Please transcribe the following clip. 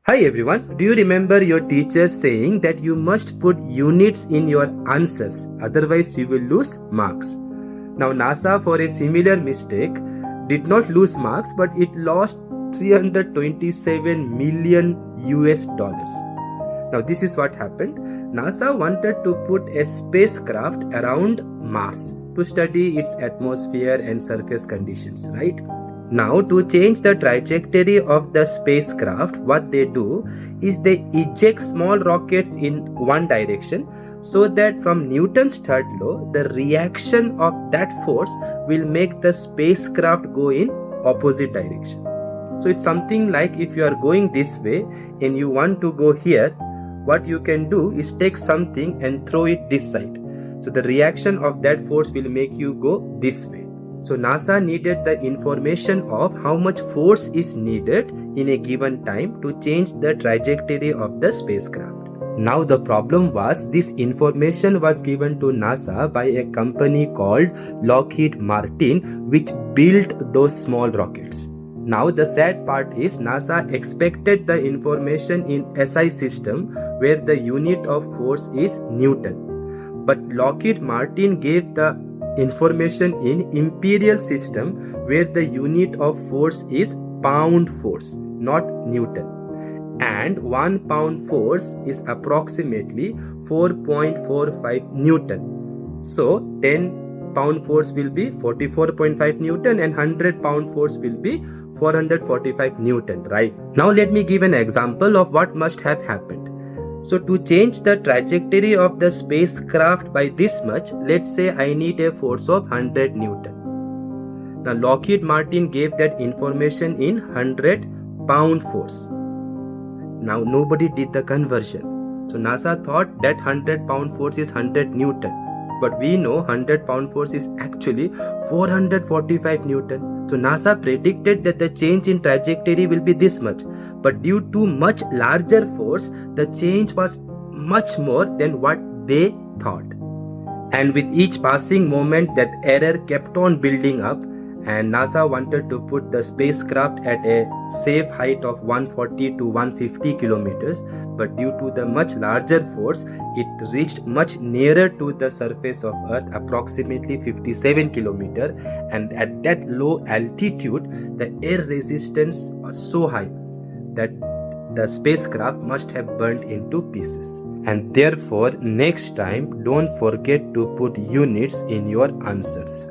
Hi everyone, do you remember your teacher saying that you must put units in your answers, otherwise you will lose marks? Now NASA, for a similar mistake, did not lose marks but it lost 327 million US dollars. Now this is what happened. NASA wanted to put a spacecraft around Mars to study its atmosphere and surface conditions, right? Now, to change the trajectory of the spacecraft, what they do is they eject small rockets in one direction so that from Newton's third law, the reaction of that force will make the spacecraft go in opposite direction. So it's something like if you are going this way and you want to go here, what you can do is take something and throw it this side. So the reaction of that force will make you go this way. So NASA needed the information of how much force is needed in a given time to change the trajectory of the spacecraft. Now the problem was this information was given to NASA by a company called Lockheed Martin, which built those small rockets. Now the sad part is NASA expected the information in SI system where the unit of force is Newton. But Lockheed Martin gave the information in imperial system where the unit of force is pound force, not Newton. And 1 pound force is approximately 4.45 Newton. So 10 pound force will be 44.5 Newton and 100 pound force will be 445 Newton, right? Now let me give an example of what must have happened. So to change the trajectory of the spacecraft by this much, let's say I need a force of 100 Newton. Now Lockheed Martin gave that information in 100 pound force. Now nobody did the conversion. So NASA thought that 100 pound force is 100 Newton. But we know 100 pound force is actually 445 Newton. So NASA predicted that the change in trajectory will be this much. But due to much larger force, the change was much more than what they thought. And with each passing moment, that error kept on building up, and NASA wanted to put the spacecraft at a safe height of 140 to 150 kilometers, but due to the much larger force, it reached much nearer to the surface of Earth, approximately 57 kilometers, and at that low altitude, the air resistance was so high that the spacecraft must have burnt into pieces. And therefore, next time, don't forget to put units in your answers.